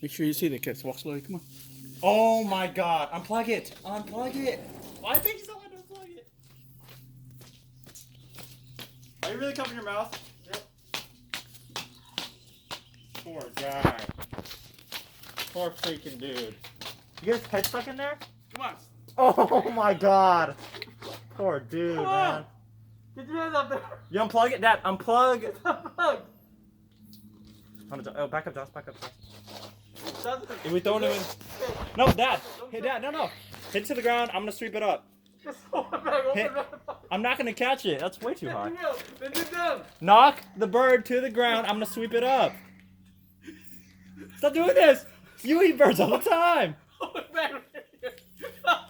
Make sure you see the kids. Walk slowly. Come on. Oh my God! Unplug it! Unplug it! Why did you so want to unplug it? Are you really covering your mouth? Yep. Poor guy. Poor freaking dude. You get his head stuck in there? Come on. Oh my God! Poor dude, Come man. on. Get your hands up there. You unplug it, Dad. Unplug. Unplug. Oh, back up, Josh. Back up, Josh. That's We throwing him in. No, Dad. Hey, Dad. No. Hit to the ground. I'm gonna sweep it up. Just hold it back. Hold it back. I'm not gonna catch it. That's way too high. Then you're done. Knock the bird to the ground. I'm gonna sweep it up. Stop doing this. You eat birds all the time. Hold it back.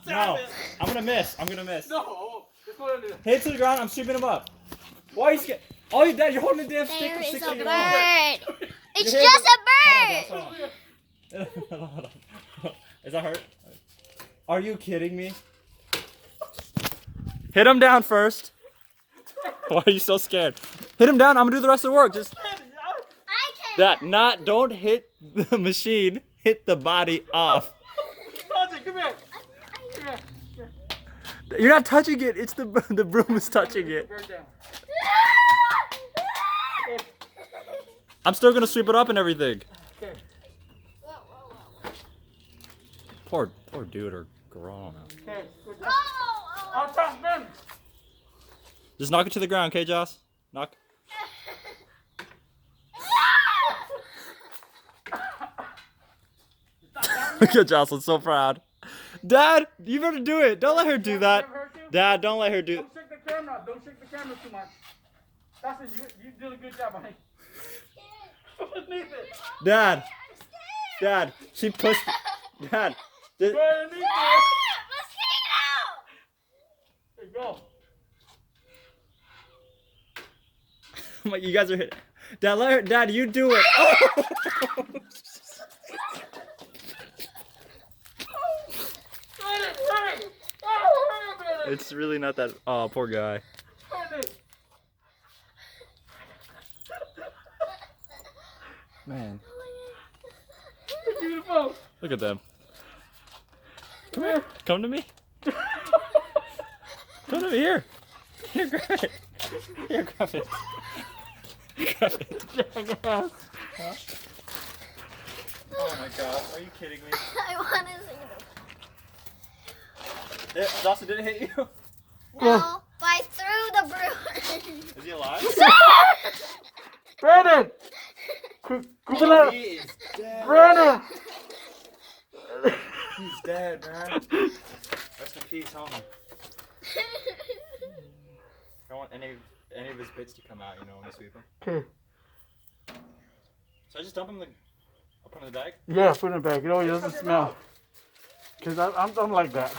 No, I'm gonna miss. I'm gonna miss. No. Just hold it. Hit to the ground. I'm sweeping him up. Why are you scared? Oh, you Dad, you're holding the damn stick There for is 6 a seconds. bird. It's just a bird. Hold on. Is that hurt? Are you kidding me? Hit him down first. Why are you so scared? Hit him down. I'm gonna do the rest of the work. Just don't hit the machine. Hit the body off. Come here. You're not touching it. It's the broom is touching it. I'm still gonna sweep it up and everything. Okay. Poor dude or girl. Okay. I'll toss them. Just knock it to the ground, okay, Joss? Knock. Look at Jocelyn, so proud. Dad, you better do it. Don't let her do that. Dad, don't let her do. Don't shake the camera. Don't shake the camera too much. That's it. You did a good job, honey. Underneath it. Dad, she pushed. Dad. Go underneath it. There you go. You guys are hit. Dad, let her. Dad, you do it. Oh. It's really not that. Oh, poor guy. Man. Beautiful. Look at them. Come here. Come to me. Come to me here. Here, grab it. Here, grab it. Grab it. Huh? Oh my God. Are you kidding me? I want to sing it. Jocelyn, did it hit you? No, but I threw the broom. Is he alive? Brandon! Oh, he is dead. Brandon! He's dead, man. Rest in peace, homie. I don't want any of his bits to come out, you know, when we sweep him. Okay. So I just dump him in the... I'll put him in the bag? Yeah, put it in the bag. You know, it doesn't smell. Because I'm like that.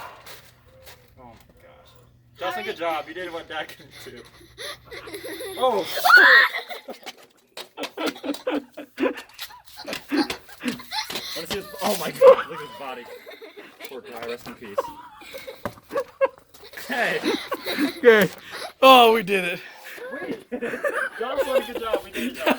Oh my gosh. Jocelyn, good job. You did what Dad couldn't do. Oh, shit! Wanna see his... Oh my God, look at his body. Poor guy, rest in peace. Hey! Okay. Oh, we did it. Jocelyn, good job. We did it.